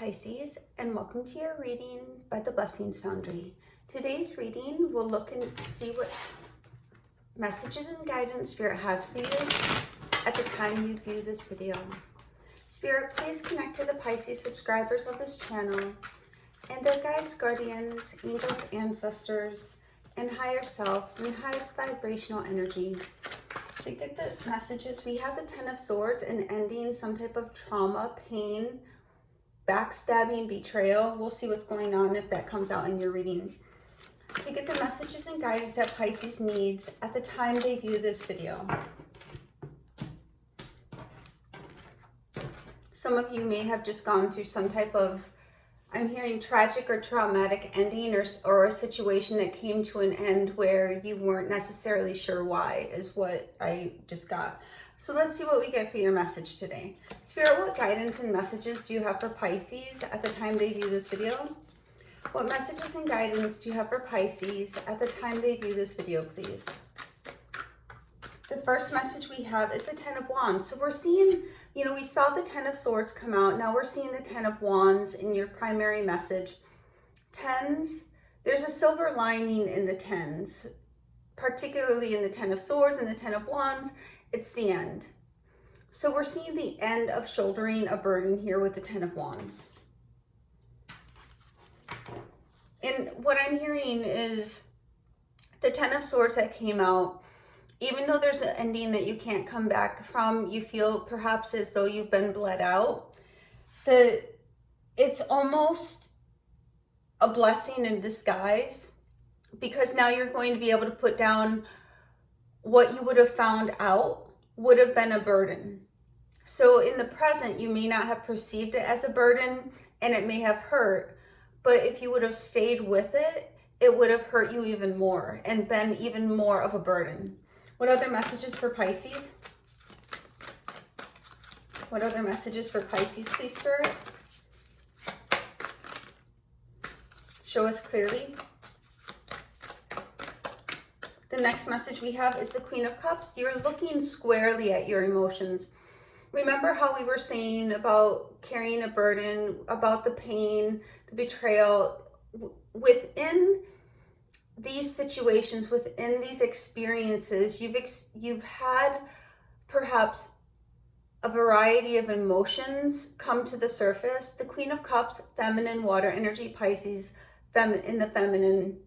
Pisces, and welcome to your reading by the Blessings Foundry. Today's reading will look and see what messages and guidance Spirit has for you at the time you view this video. Spirit, please connect to the Pisces subscribers of this channel and their guides, guardians, angels, ancestors, and higher selves and high vibrational energy. To get the messages, we have the Ten of Swords and ending some type of trauma, pain, backstabbing, betrayal. We'll see what's going on if that comes out in your reading. To get the messages and guidance that Pisces needs at the time they view this video. Some of you may have just gone through some type of, I'm hearing tragic or traumatic ending or a situation that came to an end where you weren't necessarily sure why, is what I just got. So let's see what we get for your message today. Spirit, what guidance and messages do you have for Pisces at the time they view this video? What messages and guidance do you have for Pisces at the time they view this video, please? The first message we have is the Ten of Wands. So we're seeing, we saw the Ten of Swords come out. Now we're seeing the Ten of Wands in your primary message. Tens, there's a silver lining in the tens, particularly in the Ten of Swords and the Ten of Wands. It's the end. So we're seeing the end of shouldering a burden here with the Ten of Wands. And what I'm hearing is the Ten of Swords that came out, even though there's an ending that you can't come back from, you feel perhaps as though you've been bled out. It's almost a blessing in disguise, because now you're going to be able to put down what you would have found out would have been a burden. So in the present, you may not have perceived it as a burden and it may have hurt, but if you would have stayed with it, it would have hurt you even more and been even more of a burden. What other messages for Pisces? What other messages for Pisces, please, Spirit? Show us clearly. The next message we have is the Queen of Cups. You're looking squarely at your emotions. Remember how we were saying about carrying a burden, about the pain, the betrayal. Within these situations, within these experiences, you've had perhaps a variety of emotions come to the surface. The Queen of Cups, feminine, water energy, Pisces, in the feminine.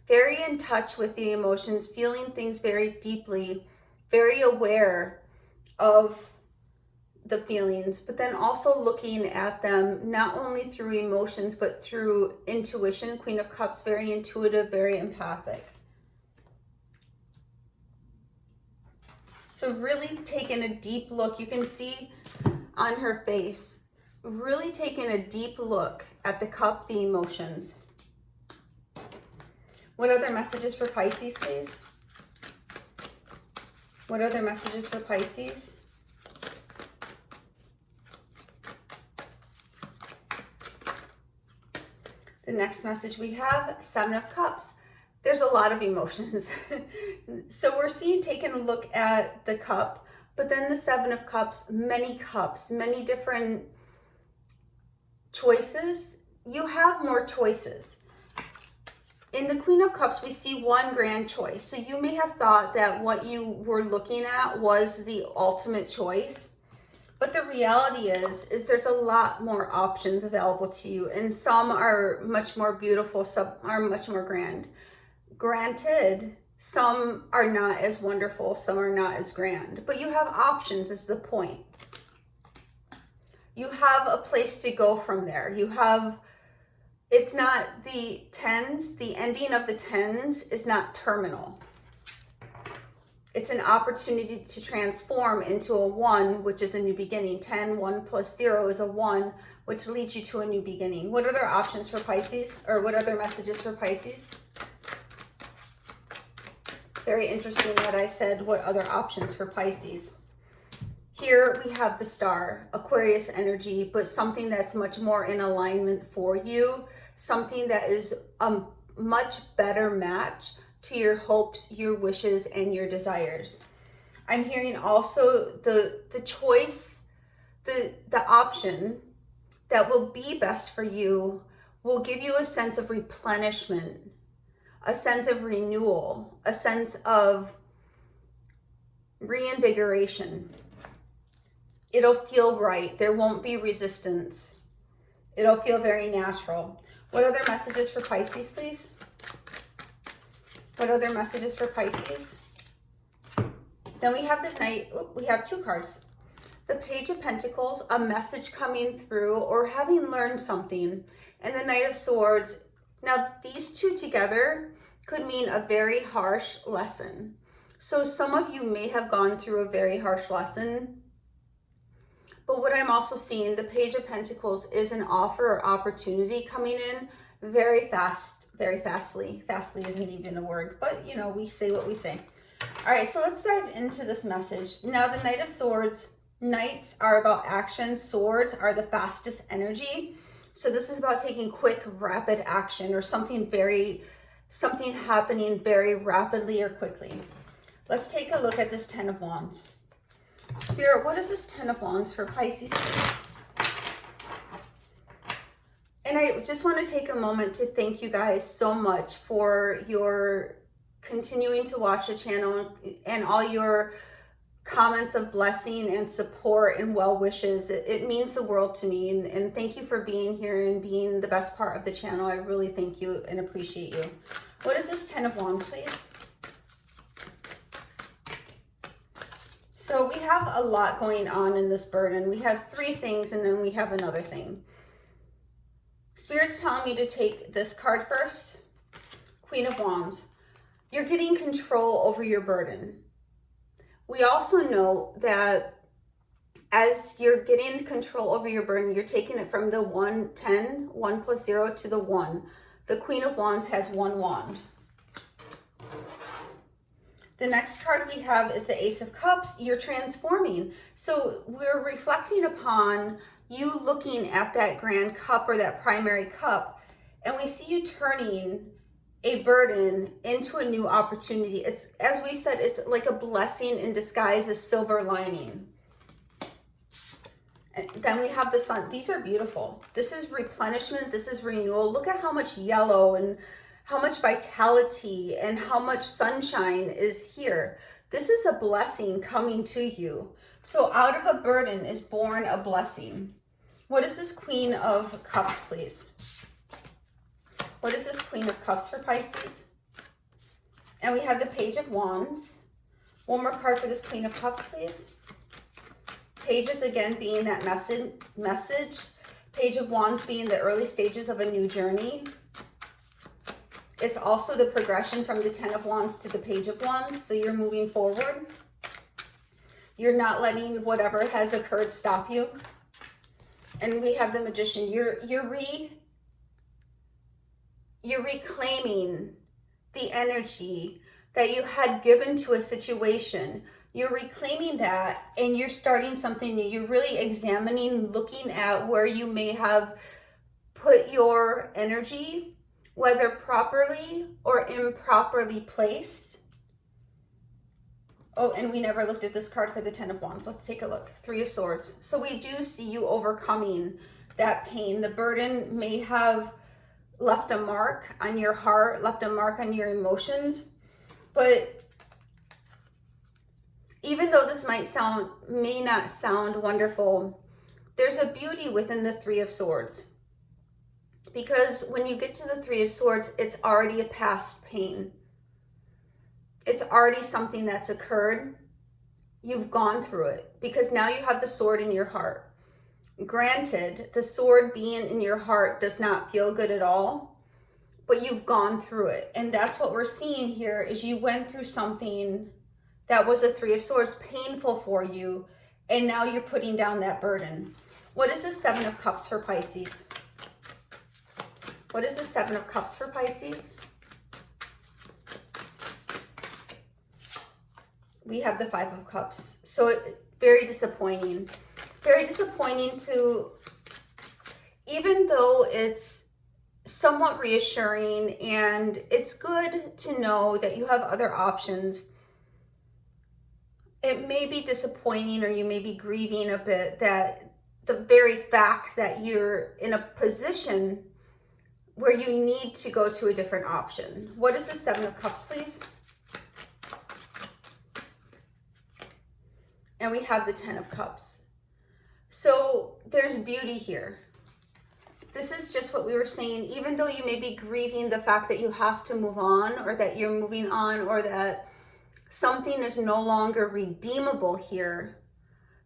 Very in touch with the emotions, feeling things very deeply, very aware of the feelings, but then also looking at them not only through emotions, but through intuition. Queen of Cups, very intuitive, very empathic. So really taking a deep look, you can see on her face, really taking a deep look at the cup, the emotions. What other messages for Pisces, please? What other messages for Pisces? The next message we have, Seven of Cups. There's a lot of emotions. So we're seeing, taking a look at the cup, but then the Seven of Cups, many different choices. You have more choices. In the Queen of Cups, we see one grand choice. So you may have thought that what you were looking at was the ultimate choice. But the reality is there's a lot more options available to you. And some are much more beautiful, some are much more grand. Granted, some are not as wonderful, some are not as grand. But you have options is the point. You have a place to go from there. It's not the tens, the ending of the tens is not terminal. It's an opportunity to transform into a one, which is a new beginning. 10, 1 plus 0 is a 1, which leads you to a new beginning. What other options for Pisces? Or what other messages for Pisces? Very interesting that I said what other options for Pisces. Here we have the star, Aquarius energy, but something that's much more in alignment for you, something that is a much better match to your hopes, your wishes, and your desires. I'm hearing also the choice, the option that will be best for you will give you a sense of replenishment, a sense of renewal, a sense of reinvigoration. It'll feel right. There won't be resistance. It'll feel very natural. What other messages for Pisces, please? What other messages for Pisces? Then we have the Knight. We have two cards. The Page of Pentacles, a message coming through or having learned something. And the Knight of Swords. Now, these two together could mean a very harsh lesson. So some of you may have gone through a very harsh lesson. But what I'm also seeing, the Page of Pentacles is an offer or opportunity coming in very fast, very fastly. Fastly isn't even a word, but you know, we say what we say. All right, so let's dive into this message. Now, the Knight of Swords, Knights are about action. Swords are the fastest energy. So this is about taking quick, rapid action or something happening very rapidly or quickly. Let's take a look at this Ten of Wands. Spirit, what is this Ten of Wands for Pisces? And I just want to take a moment to thank you guys so much for your continuing to watch the channel and all your comments of blessing and support and well wishes. It means the world to me, and thank you for being here and being the best part of the channel. I really thank you and appreciate you. What is this Ten of Wands, please? So we have a lot going on in this burden. We have three things and then we have another thing. Spirit's telling me to take this card first. Queen of Wands. You're getting control over your burden. We also know that as you're getting control over your burden, you're taking it from the 1 plus 0 to the 1. The Queen of Wands has one wand. The next card we have is the Ace of Cups. You're transforming. So we're reflecting upon you looking at that grand cup or that primary cup, and we see you turning a burden into a new opportunity. It's, as we said, it's like a blessing in disguise, a silver lining. And then we have the Sun. These are beautiful. This is replenishment. This is renewal. Look at how much yellow and how much vitality and how much sunshine is here. This is a blessing coming to you. So out of a burden is born a blessing. What is this Queen of Cups, please? What is this Queen of Cups for Pisces? And we have the Page of Wands. One more card for this Queen of Cups, please. Pages again being that message. Page of Wands being the early stages of a new journey. It's also the progression from the Ten of Wands to the Page of Wands. So you're moving forward. You're not letting whatever has occurred stop you. And we have the Magician. You're reclaiming the energy that you had given to a situation. You're reclaiming that and you're starting something new. You're really examining, looking at where you may have put your energy, whether properly or improperly placed. Oh, and we never looked at this card for the Ten of Wands. Let's take a look. Three of Swords. So we do see you overcoming that pain. The burden may have left a mark on your heart, left a mark on your emotions. But even though this may not sound wonderful, there's a beauty within the Three of Swords. Because when you get to the Three of Swords, it's already a past pain. It's already something that's occurred. You've gone through it because now you have the sword in your heart. Granted, the sword being in your heart does not feel good at all, but you've gone through it. And that's what we're seeing here is you went through something that was a Three of Swords, painful for you, and now you're putting down that burden. What is the Seven of Cups for Pisces? What is the Seven of Cups for Pisces? We have the Five of Cups. So very disappointing. Very disappointing to, even though it's somewhat reassuring and it's good to know that you have other options, it may be disappointing or you may be grieving a bit that the very fact that you're in a position where you need to go to a different option. What is the Seven of Cups, please? And we have the Ten of Cups. So there's beauty here. This is just what we were saying. Even though you may be grieving the fact that you have to move on, or that you're moving on, or that something is no longer redeemable here,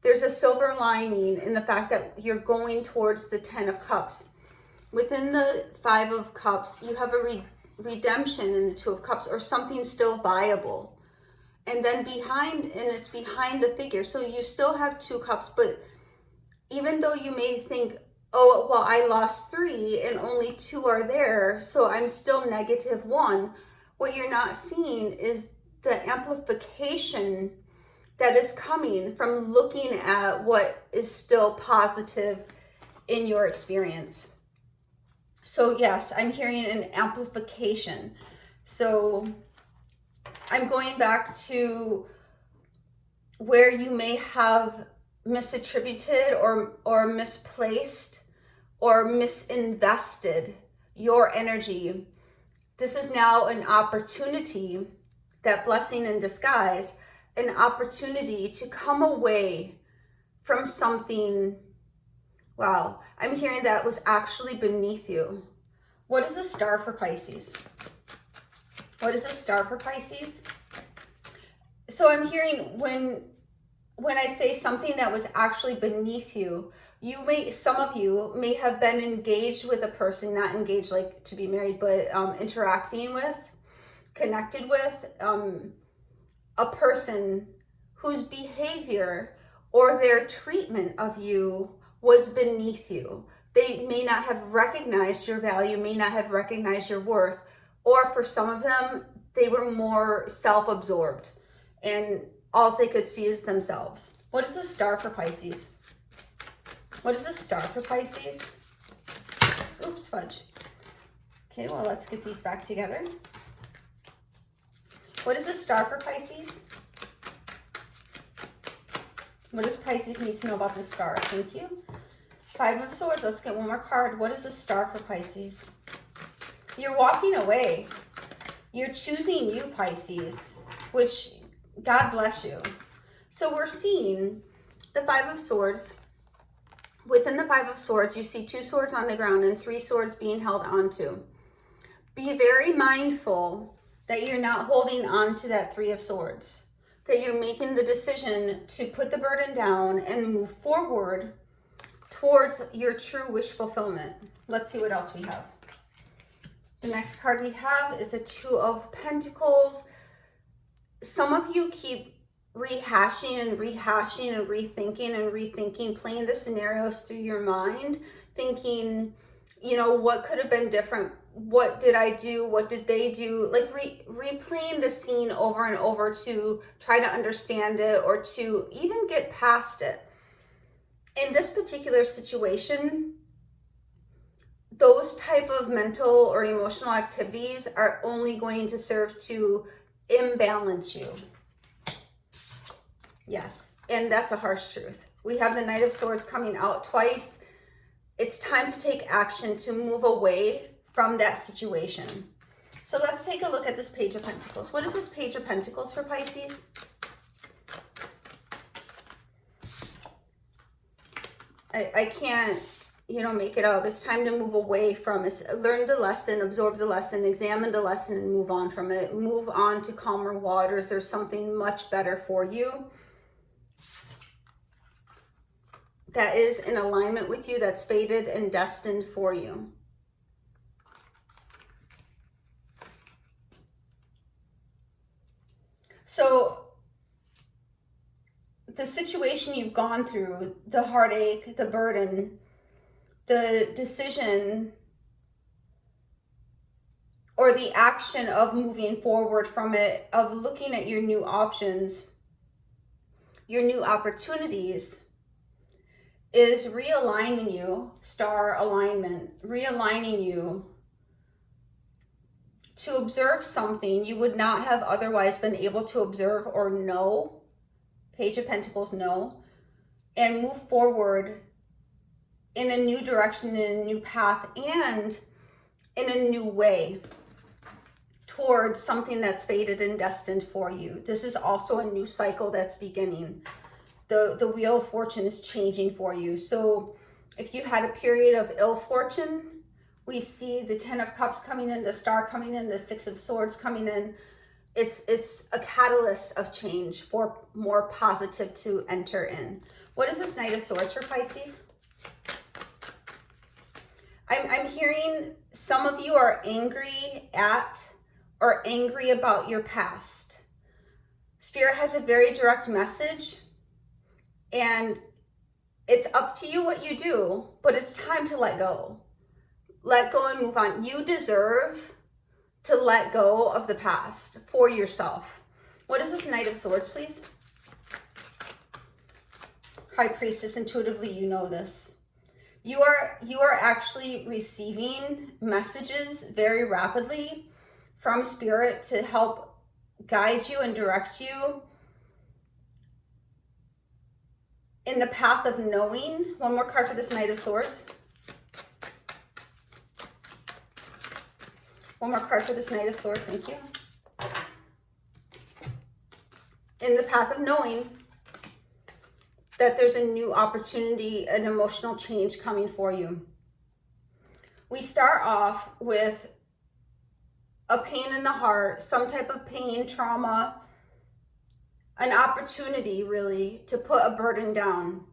there's a silver lining in the fact that you're going towards the Ten of Cups. Within the Five of Cups, you have a redemption in the Two of Cups, or something still viable. And then behind, and it's behind the figure. So you still have 2 cups, but even though you may think, oh, well, I lost 3 and only 2 are there, so I'm still -1. What you're not seeing is the amplification that is coming from looking at what is still positive in your experience. So yes, I'm hearing an amplification. So I'm going back to where you may have misattributed or misplaced or misinvested your energy. This is now an opportunity, that blessing in disguise, an opportunity to come away from something. Wow, I'm hearing that was actually beneath you. What is a star for Pisces? What is a star for Pisces? So I'm hearing when I say something that was actually beneath you, some of you may have been engaged with a person, not engaged like to be married, but interacting with, connected with a person whose behavior or their treatment of you was beneath you. They may not have recognized your value, may not have recognized your worth, or for some of them, they were more self-absorbed and all they could see is themselves. What is a star for Pisces? What is a star for Pisces? Oops, fudge. Okay, well, let's get these back together. What is a star for Pisces? What does Pisces need to know about the star? Thank you. 5 of Swords. Let's get one more card. What is a star for Pisces? You're walking away. You're choosing you, Pisces, which God bless you. So we're seeing the 5 of Swords. Within the 5 of Swords, you see 2 swords on the ground and 3 swords being held onto. Be very mindful that you're not holding on to that 3 of Swords, that you're making the decision to put the burden down and move forward towards your true wish fulfillment. Let's see what else we have. The next card we have is the 2 of Pentacles. Some of you keep rehashing and rehashing and rethinking, playing the scenarios through your mind, thinking, you know, what could have been different? What did I do? What did they do? Like replaying the scene over and over to try to understand it or to even get past it. In this particular situation, those type of mental or emotional activities are only going to serve to imbalance you. Yes, and that's a harsh truth. We have the Knight of Swords coming out twice. It's time to take action to move away from that situation. So let's take a look at this Page of Pentacles. What is this Page of Pentacles for Pisces? I can't, make it up. It's time to move away from it. Learn the lesson, absorb the lesson, examine the lesson, and move on from it. Move on to calmer waters. There's something much better for you that is in alignment with you, that's fated and destined for you. So the situation you've gone through, the heartache, the burden, the decision or the action of moving forward from it, of looking at your new options, your new opportunities, is realigning you, star alignment, realigning you to observe something you would not have otherwise been able to observe or know, Page of Pentacles, know, and move forward in a new direction, in a new path, and in a new way towards something that's fated and destined for you. This is also a new cycle that's beginning. The Wheel of Fortune is changing for you. So if you had a period of ill fortune, we see the Ten of Cups coming in, the Star coming in, the Six of Swords coming in. It's a catalyst of change for more positive to enter in. What is this Knight of Swords for Pisces? I'm hearing some of you are angry at or angry about your past. Spirit has a very direct message, and it's up to you what you do, but it's time to let go. Let go and move on. You deserve to let go of the past for yourself. What is this Knight of Swords, please? High Priestess, intuitively, you know this. You are actually receiving messages very rapidly from Spirit to help guide you and direct you in the path of knowing. One more card for this Knight of Swords. One more card for this Knight of Swords, thank you. In the path of knowing that there's a new opportunity, an emotional change coming for you. We start off with a pain in the heart, some type of pain, trauma, an opportunity really to put a burden down.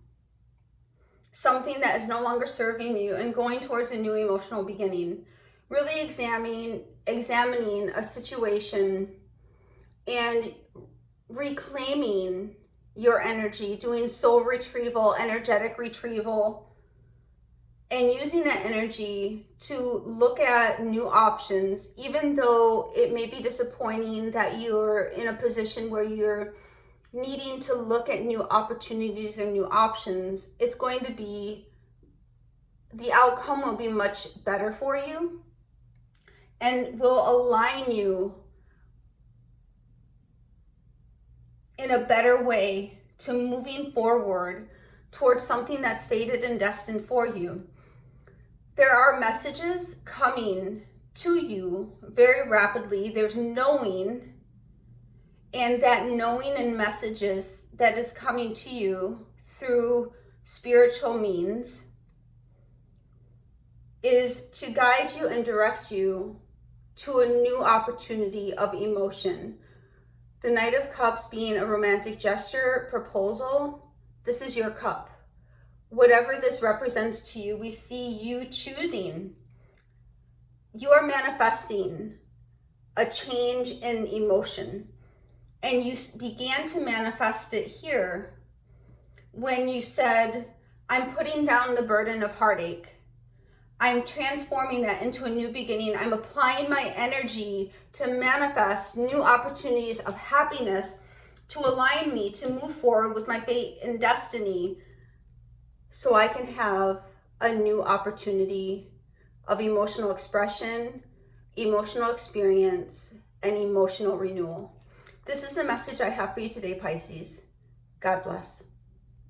Something that is no longer serving you and going towards a new emotional beginning. Really examining a situation and reclaiming your energy, doing soul retrieval, energetic retrieval, and using that energy to look at new options, even though it may be disappointing that you're in a position where you're needing to look at new opportunities and new options. It's going to be, the outcome will be much better for you and will align you in a better way to moving forward towards something that's fated and destined for you. There are messages coming to you very rapidly. There's knowing, and that knowing and messages that is coming to you through spiritual means is to guide you and direct you to a new opportunity of emotion. The Knight of Cups being a romantic gesture, proposal, this is your cup. Whatever this represents to you, we see you choosing. You are manifesting a change in emotion. And you began to manifest it here when you said, I'm putting down the burden of heartache. I'm transforming that into a new beginning. I'm applying my energy to manifest new opportunities of happiness to align me to move forward with my fate and destiny so I can have a new opportunity of emotional expression, emotional experience, and emotional renewal. This is the message I have for you today, Pisces. God bless.